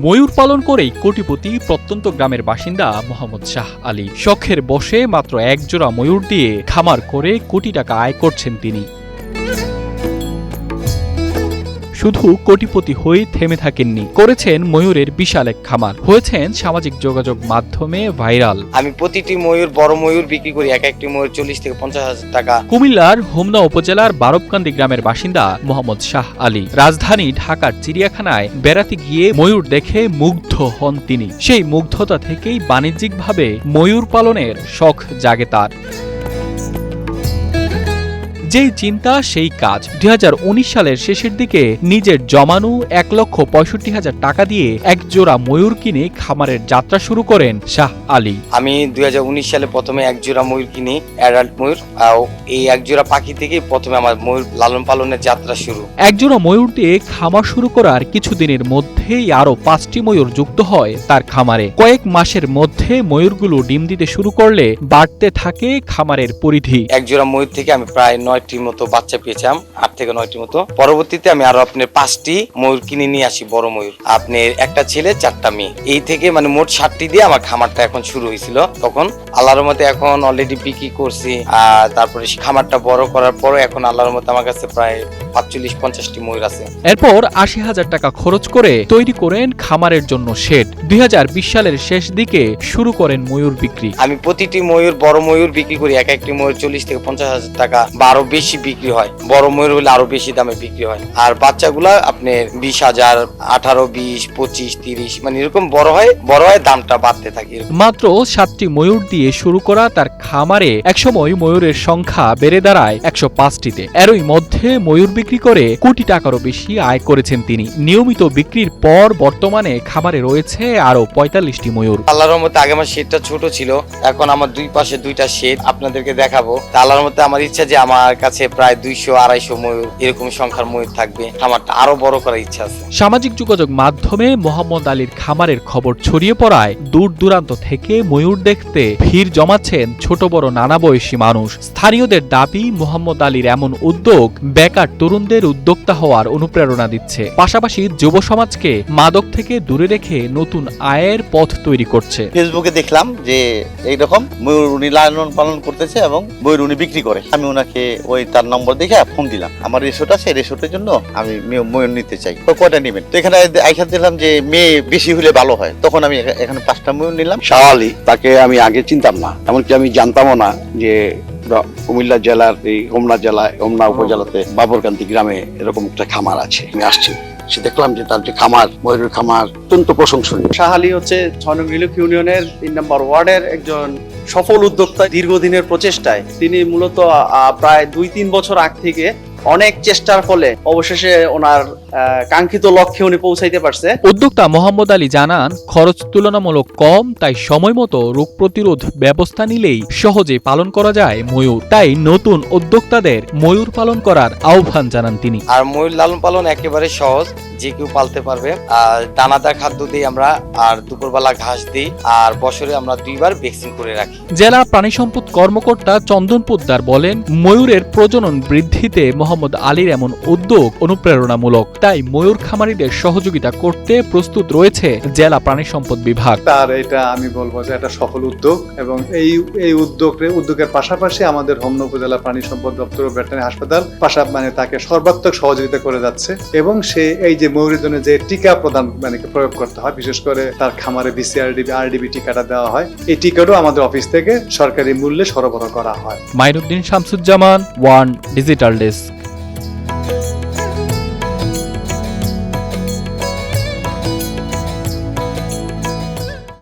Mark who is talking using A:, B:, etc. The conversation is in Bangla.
A: ময়ূর পালন করেই কোটিপতি প্রত্যন্ত গ্রামের বাসিন্দা মোহাম্মদ শাহ আলী। শখের বশে মাত্র একজোড়া ময়ূর দিয়ে খামার করে কোটি টাকা আয় করছেন তিনি। শুধু কোটিপতি হয়ে থেমে থাকেননি, করেছেন ময়ূরের বিশাল এক খামার, হয়েছেন সামাজিক যোগাযোগ মাধ্যমে ভাইরাল।
B: আমি প্রতিটি ময়ূর বড় ময়ূর বিক্রি করি, এক একটি ময়ূর 40 থেকে 50,000 টাকা।
A: কুমিল্লার হোমনা উপজেলার বারবকান্দি গ্রামের বাসিন্দা মোহাম্মদ শাহ আলী রাজধানী ঢাকার চিড়িয়াখানায় বেড়াতে গিয়ে ময়ূর দেখে মুগ্ধ হন তিনি। সেই মুগ্ধতা থেকেই বাণিজ্যিকভাবে ময়ূর পালনের শখ জাগে তার। যেই চিন্তা সেই কাজ। 2019 সালের শেষের দিকে নিজের জমানো 1,65,000 টাকা দিয়ে এক জোড়া ময়ূর কিনে খামারের যাত্রা শুরু করেন শাহ আলী।
B: আমি 2019 সালে প্রথমে এক জোড়া ময়ূর কিনি, অ্যাডাল্ট ময়ূর। এই এক জোড়া পাখি থেকে প্রথমে আমার ময়ূর লালন পালনের যাত্রা শুরু।
A: এক জোড়া ময়ূর দিয়ে খামার শুরু করার কিছুদিনের মধ্যেই আরো 5টি ময়ূর যুক্ত হয় তার খামারে। কয়েক মাসের মধ্যে ময়ূরগুলো ডিম দিতে শুরু করলে বাড়তে থাকে খামারের পরিধি।
B: এক জোড়া ময়ূর থেকে আমি প্রায় 9টির মতো বাচ্চা পেয়েছিলাম, 8 থেকে 9টির মতো। পরবর্তীতে আমি আরো আপনার 5টি ময়ূর কিনে নিয়ে আসি, বড় ময়ূর। আপনার একটা ছেলে 4টা মেয়ে, এই থেকে মানে মোট 60টি দিয়ে আমার খামারটা এখন শুরু হয়েছিল। তখন আল্লাহর রহমতে এখন অলরেডি বিক্রি করছি। আর তারপরে খামারটা বড় করার পরে এখন আল্লাহর রহমতে আমার কাছে প্রায় 45-50টি ময়ূর আছে।
A: এরপর 80,000 টাকা খরচ করে তৈরি করেন খামারের জন্য শেড। 2020 সালের শেষ দিকে শুরু করেন ময়ূর বিক্রি।
B: আমি প্রতিটি ময়ূর বড় ময়ূর বিক্রি করি, এক একটি ময়ূর 40 থেকে 50,000 টাকা বা আরো বেশি বিক্রি হয়। বড় ময়ূর হলে আরো বেশি দামে বিক্রি হয়। আর বাচ্চাগুলা আপনার 20,000, 18, 20, 25, 30 মানে এরকম বড় হয় দামটা বাড়তে থাকে।
A: মাত্র 7টি ময়ূর দিয়ে শুরু করা তার খামারে একসময় ময়ূরের সংখ্যা বেড়ে দাঁড়ায় 105টিতে। এরই মধ্যে ময়ূর বিক্রি করে কোটি টাকারও বেশি আয় করেছেন তিনি। নিয়মিত বিক্রির পর বর্তমানে খামারে রয়েছে আরো 45টি ময়ূর।
B: আল্লাহর রহমতে আগে আমার শেডটা ছোট ছিল, এখন আমার দুই পাশে 2টা শেড আপনাদেরকে দেখাবো। আল্লাহর রহমতে আমার ইচ্ছা যে আমার কাছে প্রায় 200-250 ময়ূর এরকম সংখ্যার ময়ূর থাকবে। খামারটা আরো বড় করার ইচ্ছা আছে।
A: সামাজিক যোগাযোগ মাধ্যমে মোহাম্মদ আলীর খামারের খবর ছড়িয়ে পড়ায় দূর দূরান্ত থেকে ময়ূর দেখতে ভিড় জমাচ্ছেন ছোট বড় নানা বয়সী মানুষ। স্থানীয়দের দাবি, মোহাম্মদ আলীর এমন উদ্যোগ বেকার তরুণদের উদ্যোক্তা হওয়ার অনুপ্রেরণা দিচ্ছে, পাশাপাশি যুব সমাজকে মাদক থেকে দূরে রেখে নতুন আয়ের পথ তৈরি করছে।
C: ফেসবুকে দেখলাম যে এইরকম ময়ূর উনি লালন পালন করতেছে এবং ময়ূর উনি বিক্রি করে। আমি ওনাকে তার নম্বর দেখে ফোন দিলাম, আমার রেশোট আছে, রেশোটের জন্য আমি ময়ূর নিতে চাই, তো কয়টা নেবেন? তো এখানে আইসা দিলাম যে মেয়ে বেশি হলে ভালো হয়। তখন আমি এখানে 5টা ময়ূর নিলাম।
D: শাহ আলী, তাকে আমি আগে চিনতাম না, এমনকি আমি জানতামও না যে কুমিল্লা জেলার এই হোমনা জেলায় হোমনা উপজেলাতে বাবরকান্দি গ্রামে এরকম একটা খামার আছে। আমি আসছি, সে দেখলাম যে তার যে খামার, ময়ূরের খামার অত্যন্ত প্রশংসনীয়।
E: শাহ আলী হচ্ছে 6 নং রিলুক ইউনিয়নের 3 নম্বর ওয়ার্ডের একজন সফল উদ্যোক্তা। দীর্ঘদিনের প্রচেষ্টায় তিনি মূলত প্রায় 2-3 বছর আগ থেকে অনেক চেষ্টার ফলে অবশেষে ওনার কাঙ্ক্ষিত লক্ষ্যে উনি পৌঁছাইতে পারছে।
A: উদ্যোক্তা মোহাম্মদ আলী জানান, খরচ তুলনামূলক কম, তাই সময় মতো রোগ প্রতিরোধ ব্যবস্থা নিলেই সহজে পালন করা যায় ময়ূর। তাই নতুন উদ্যোক্তাদের ময়ূর পালন করার আহ্বান জানান তিনি।
B: আর ময়ূর লালন পালন একেবারে সহজ, যে কেউ পালতে পারবে। আর দানাদার খাদ্য দিই আমরা, আর দুপুরবেলা ঘাস দিই, আর বছরে আমরা 2বার ভ্যাকসিন করে রাখি।
A: জেলা প্রাণী সম্পদ কর্মকর্তা চন্দন পোদ্দার বলেন, ময়ূরের প্রজনন বৃদ্ধিতে মোহাম্মদ আলীর এমন উদ্যোগ অনুপ্রেরণামূলক। তাই ময়ূর খামারিদের সহযোগিতা করতে প্রস্তুত রয়েছে জেলা প্রাণী সম্পদ বিভাগ।
F: তার এটা আমি বলবো যে এটা সফল উদ্যোগ, এবং এই উদ্যোগের পাশাপাশি আমাদের হোমনা উপজেলা প্রাণী সম্পদ দপ্তর ও ভেটেরিনারি হাসপাতাল তাকে সর্বাত্মক সহযোগিতা করে যাচ্ছে। এবং সে এই যে ময়ূরের জন্য যে টিকা প্রয়োগ করতে হয়, বিশেষ করে তার খামারে BCRDB, RDB টিকাটা দেওয়া হয়, এই টিকাটাও আমাদের অফিস থেকে সরকারি মূল্যে সরবরাহ করা হয়।
A: Mainuddin Shamsuzzaman, one digital desk.